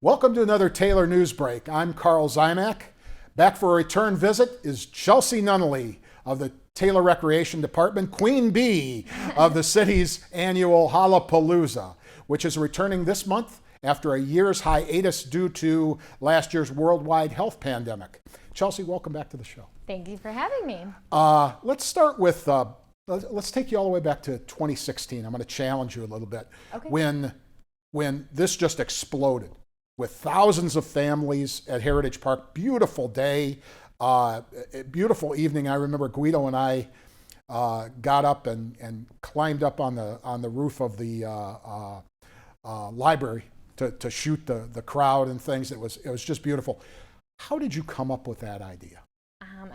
Welcome to another Taylor Newsbreak. I'm Carl Zymak. Back for a return visit is Chelsea Nunnally of the Taylor Recreation Department, Queen Bee of the city's annual Hallow-Palooza, which is returning this month after a year's hiatus due to last year's worldwide health pandemic. Chelsea, welcome back to the show. Thank you for having me. Let's start with, let's take you all the way back to 2016. I'm going to challenge you a little bit. Okay. When this just exploded with thousands of families at Heritage Park. Beautiful day, beautiful evening. I remember Guido and I got up and climbed up on the roof of the library to shoot the crowd and things. It was just beautiful. How did you come up with that idea?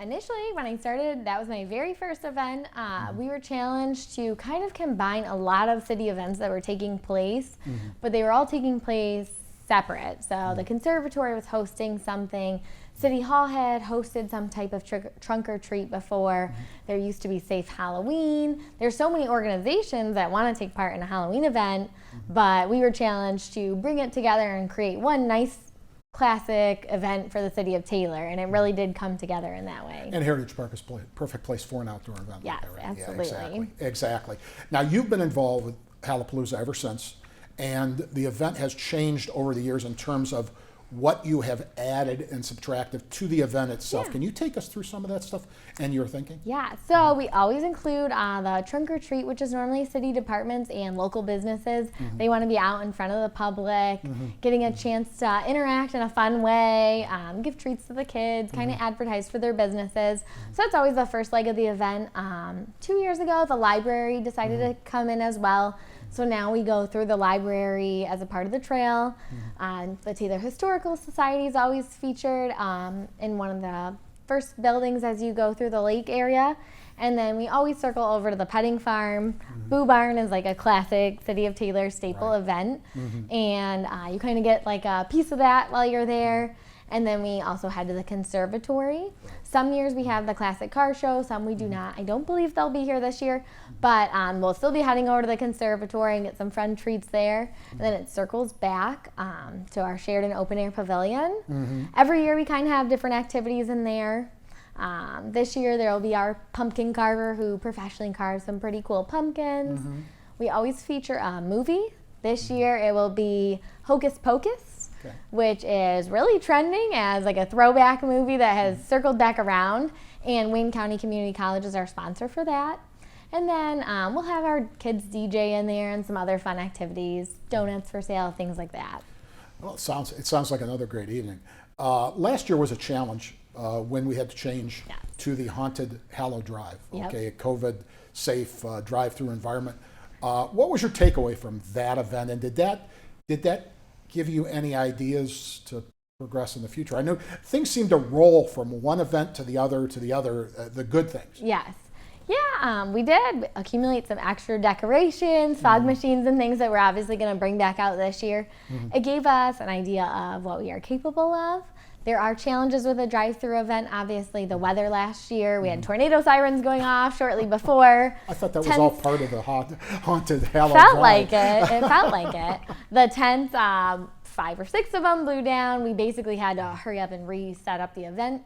Initially, when I started, that was my very first event. We were challenged to kind of combine a lot of city events that were taking place, but they were all taking place separate. So the conservatory was hosting something. City Hall had hosted some type of trunk or treat before. There used to be Safe Halloween. There's so many organizations that want to take part in a Halloween event, but we were challenged to bring it together and create one nice classic event for the city of Taylor, and it really did come together in that way. And Heritage Park is a perfect place for an outdoor event. Yes, like that, right? absolutely. Yeah, exactly. Now, you've been involved with Hallow-Palooza ever since, and the event has changed over the years in terms of what you have added and subtracted to the event itself. Yeah. Can you take us through some of that stuff and your thinking? Yeah, so we always include the trunk or treat, which is normally city departments and local businesses. They want to be out in front of the public, getting a chance to interact in a fun way, give treats to the kids, kind of advertise for their businesses. So that's always the first leg of the event. 2 years ago, the library decided to come in as well. So now we go through the library as a part of the trail. The Taylor Historical Society is always featured in one of the first buildings as you go through the lake area. And then we always circle over to the petting farm. Boo Barn is like a classic City of Taylor staple event. And you kind of get like a piece of that while you're there. And then we also head to the conservatory. Some years we have the classic car show, some we do not. I don't believe they'll be here this year, but we'll still be heading over to the conservatory and get some fun treats there. And then it circles back to our shared and open air pavilion. Every year we kind of have different activities in there. This year there will be our pumpkin carver who professionally carves some pretty cool pumpkins. We always feature a movie. This year it will be Hocus Pocus. Okay. Which is really trending as like a throwback movie that has circled back around, and Wayne County Community College is our sponsor for that. And then we'll have our kids DJ in there and some other fun activities, donuts for sale, things like that. Well, it sounds like another great evening. Last year was a challenge when we had to change to the haunted Hallow Drive, okay, a COVID-safe drive-through environment. What was your takeaway from that event, and did that give you any ideas to progress in the future? I know things seem to roll from one event to the other, the good things. Yes. Yeah, we did accumulate some extra decorations, fog machines, and things that we're obviously going to bring back out this year. It gave us an idea of what we are capable of. There are challenges with a drive-through event. Obviously, the weather last year, we had tornado sirens going off shortly before. I thought that was all part of the haunted Hallow Felt Drive. like it. It felt like it. The tents, 5 or 6 of them blew down. We basically had to hurry up and reset up the event.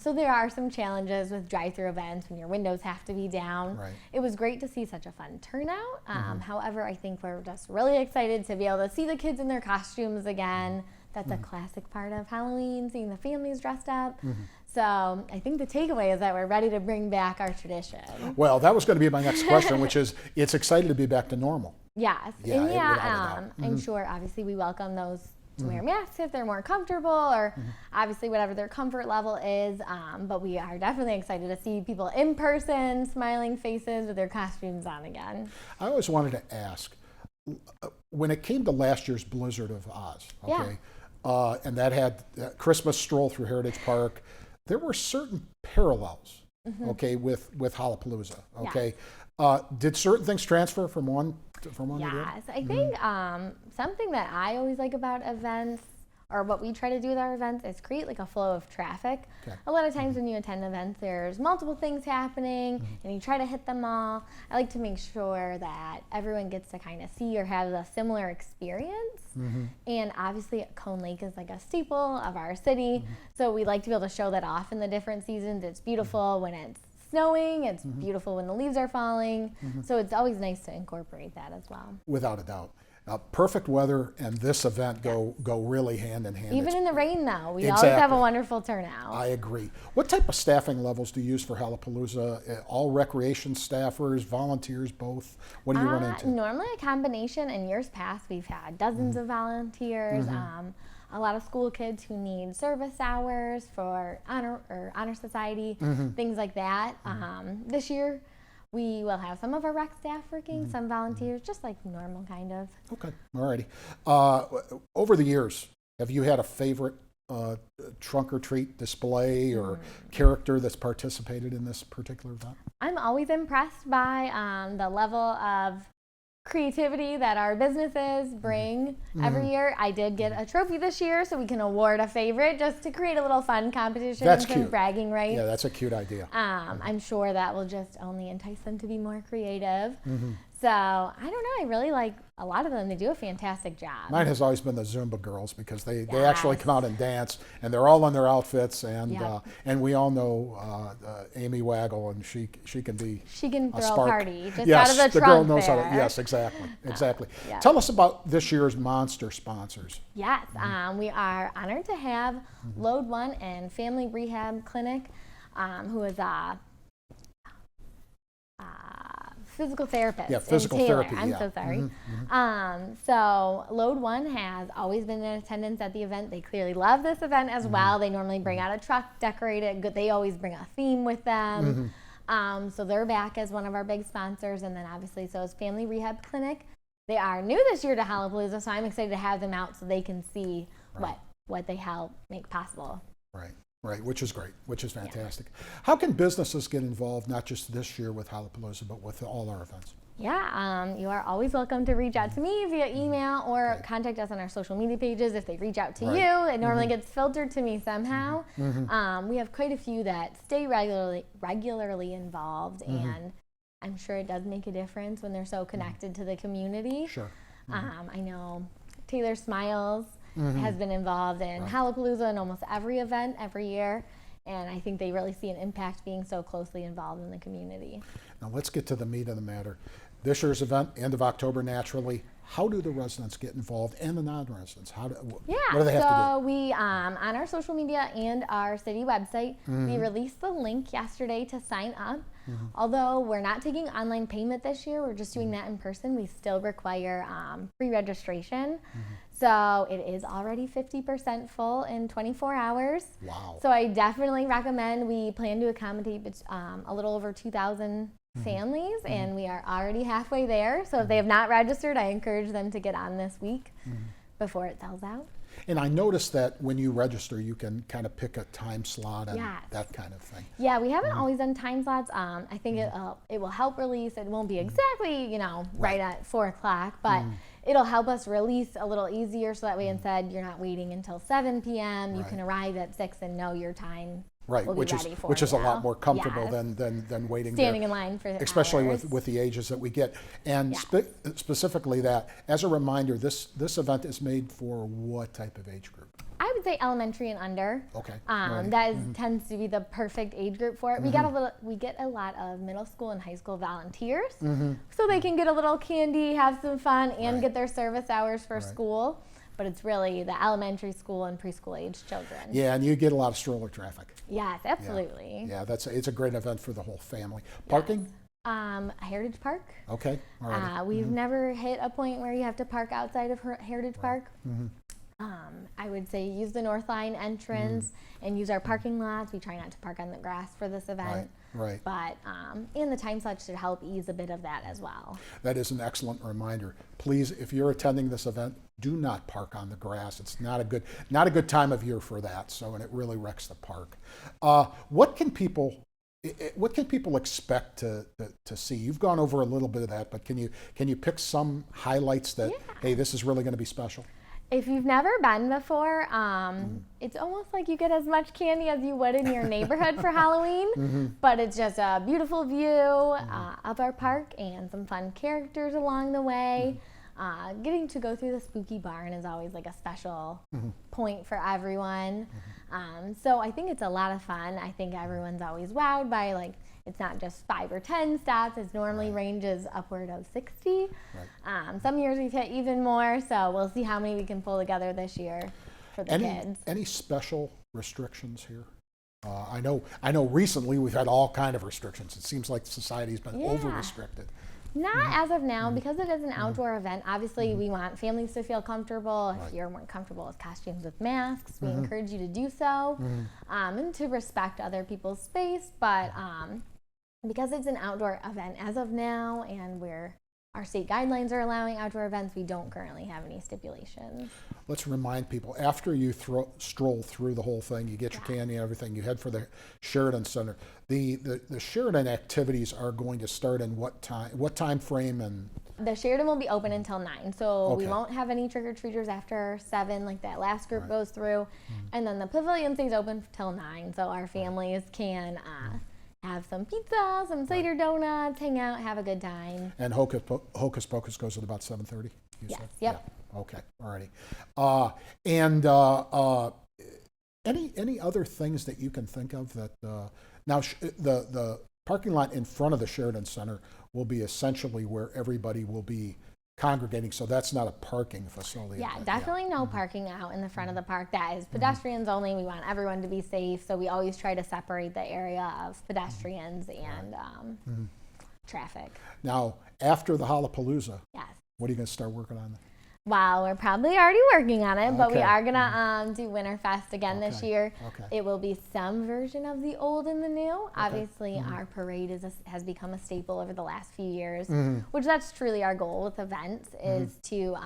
So there are some challenges with drive-through events when your windows have to be down. Right. It was great to see such a fun turnout. However, I think we're just really excited to be able to see the kids in their costumes again. That's a classic part of Halloween, seeing the families dressed up. So I think the takeaway is that we're ready to bring back our tradition. Well, that was going to be my next question, which is, it's excited to be back to normal. Yes. Yeah, and I'm sure obviously we welcome those to wear masks if they're more comfortable, or obviously whatever their comfort level is. But we are definitely excited to see people in person, smiling faces with their costumes on again. I always wanted to ask, when it came to last year's Blizzard of Oz, okay, and that had Christmas stroll through Heritage Park, there were certain parallels, okay, with Hallow-Palooza, okay. Did certain things transfer from one to the other? Yes, I think something that I always like about events or what we try to do with our events is create like a flow of traffic. Okay. A lot of times when you attend events, there's multiple things happening and you try to hit them all. I like to make sure that everyone gets to kind of see or have a similar experience. And obviously Cone Lake is like a staple of our city. So we like to be able to show that off in the different seasons. It's beautiful when it's snowing, it's beautiful when the leaves are falling. So it's always nice to incorporate that as well. Without a doubt. Perfect weather and this event go really hand in hand. Even in the rain, though, we Exactly. always have a wonderful turnout. I agree. What type of staffing levels do you use for Hallow-Palooza? All recreation staffers, volunteers, both? What do you run into? Normally a combination. In years past, we've had dozens of volunteers. A lot of school kids who need service hours for honor society, things like that. This year, we will have some of our rec staff working, some volunteers, just like normal kind of. Okay, all righty. Over the years, have you had a favorite trunk or treat display or character that's participated in this particular event? I'm always impressed by the level of creativity that our businesses bring every year. I did get a trophy this year, so we can award a favorite just to create a little fun competition. That's and some cute. bragging rights. Yeah, that's a cute idea. I'm sure that will just only entice them to be more creative. So I don't know. I really like a lot of them. They do a fantastic job. Mine has always been the Zumba girls because they actually come out and dance, and they're all in their outfits, and and we all know Amy Waggle, and she can be She can throw a spark. party just Yes, out of the girl trunk knows there. how to. Yes, exactly. Yeah. Tell us about this year's monster sponsors. Yes, we are honored to have Load One and Family Rehab Clinic, who is a physical therapist. Yeah, physical in Taylor. therapy. I'm so sorry. So Load One has always been in attendance at the event. They clearly love this event as well. They normally bring out a truck, decorate it. They always bring a theme with them. So they're back as one of our big sponsors. And then obviously, so is Family Rehab Clinic. They are new this year to Hallow-Palooza, so I'm excited to have them out so they can see what they help make possible. Right, which is great, which is fantastic. How can businesses get involved, not just this year with Hallow-Palooza, but with all our events? Yeah, you are always welcome to reach out to me via email or contact us on our social media pages. If they reach out to you, it normally gets filtered to me somehow. We have quite a few that stay regularly involved, and I'm sure it does make a difference when they're so connected to the community. Sure. I know Taylor Smiles has been involved in Hallow-Palooza and almost every event every year, and I think they really see an impact being so closely involved in the community. Now let's get to the meat of the matter. This year's event, end of October naturally. How do the residents get involved and the non-residents? What do they have to do? So we, on our social media and our city website, we released the link yesterday to sign up. Although we're not taking online payment this year, we're just doing that in person. We still require pre-registration. So it is already 50% full in 24 hours. Wow. So I definitely recommend. We plan to accommodate a little over 2,000 families, and we are already halfway there. So if they have not registered, I encourage them to get on this week before it sells out. And I noticed that when you register, you can kind of pick a time slot and that kind of thing. Yeah, we haven't always done time slots. I think it will help release. It won't be exactly, right at 4 o'clock, but it'll help us release a little easier, so that way instead you're not waiting until 7 p.m. You can arrive at 6 and know your time. Right, will which be is ready for which is a lot more comfortable Yes. than waiting Standing there, in line for especially hours. with the ages that we get. And specifically that, as a reminder, this event is made for what type of age group? I would say elementary and under. Okay. That tends to be the perfect age group for it. We get a lot of middle school and high school volunteers, so they can get a little candy, have some fun, and get their service hours for school. But it's really the elementary school and preschool age children. Yeah, and you get a lot of stroller traffic. Yes, absolutely. Yeah, it's a great event for the whole family. Parking? Heritage Park. Okay. All right. We've never hit a point where you have to park outside of Heritage Park. I would say use the North Line entrance and use our parking lots. We try not to park on the grass for this event. Right. But and the time slot should help ease a bit of that as well. That is an excellent reminder. Please, if you're attending this event, do not park on the grass. It's not a good time of year for that. So, and it really wrecks the park. What can people expect to see? You've gone over a little bit of that, but can you pick some highlights that hey, this is really going to be special? If you've never been before, it's almost like you get as much candy as you would in your neighborhood for Halloween, but it's just a beautiful view of our park and some fun characters along the way. Getting to go through the spooky barn is always like a special point for everyone. So I think it's a lot of fun. I think everyone's always wowed by, like, it's not just 5 or 10 stops. It normally ranges upward of 60. Some years we've hit even more, so we'll see how many we can pull together this year for the kids. Any special restrictions here? I know recently we've had all kind of restrictions. It seems like society's been over-restricted. Not as of now, because it is an outdoor event. Obviously, we want families to feel comfortable. If you're more comfortable with costumes with masks, we encourage you to do so, and to respect other people's space. But because it's an outdoor event as of now, and our state guidelines are allowing outdoor events, we don't currently have any stipulations. Let's remind people, after you stroll through the whole thing, you get your candy and everything, you head for the Sheridan Center. The Sheridan activities are going to start in what time frame? And the Sheridan will be open until 9, so we won't have any trick-or-treaters after 7 like that last group goes through. And then the pavilion stays open till 9, so our families can have some pizza, some cider donuts, hang out, have a good time. And Hocus Pocus goes at about 7:30? Yes, said? yep. Yeah. Okay, alrighty. Any other things that you can think of that, now the parking lot in front of the Sheridan Center will be essentially where everybody will be congregating, so that's not a parking facility. Yeah, definitely no parking out in the front of the park. That is pedestrians only. We want everyone to be safe, so we always try to separate the area of pedestrians and traffic. Now, after the Hallow-Palooza, what are you going to start working on? Well, we're probably already working on it, but we are going to do Winterfest again this year. It will be some version of the old and the new. Obviously, our parade has become a staple over the last few years, which that's truly our goal with events, is to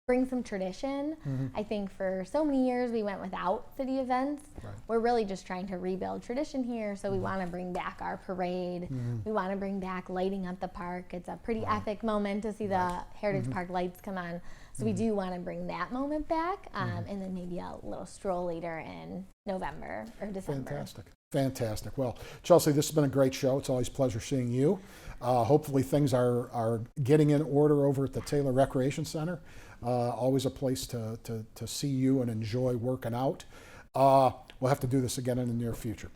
bring some tradition. I think for so many years we went without city events. We're really just trying to rebuild tradition here, so we want to bring back our parade. We want to bring back lighting up the park. It's a pretty epic moment to see the Heritage Park lights come on. So we do want to bring that moment back, and then maybe a little stroll later in November or December. Fantastic. Well, Chelsea, this has been a great show. It's always a pleasure seeing you. Hopefully things are getting in order over at the Taylor Recreation Center. Always a place to see you and enjoy working out. We'll have to do this again in the near future.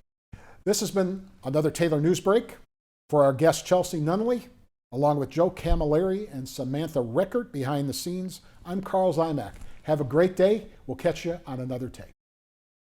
This has been another Taylor Newsbreak. For our guest Chelsea Nunley, along with Joe Camilleri and Samantha Rickert behind the scenes, I'm Carl Zymak. Have a great day. We'll catch you on another take.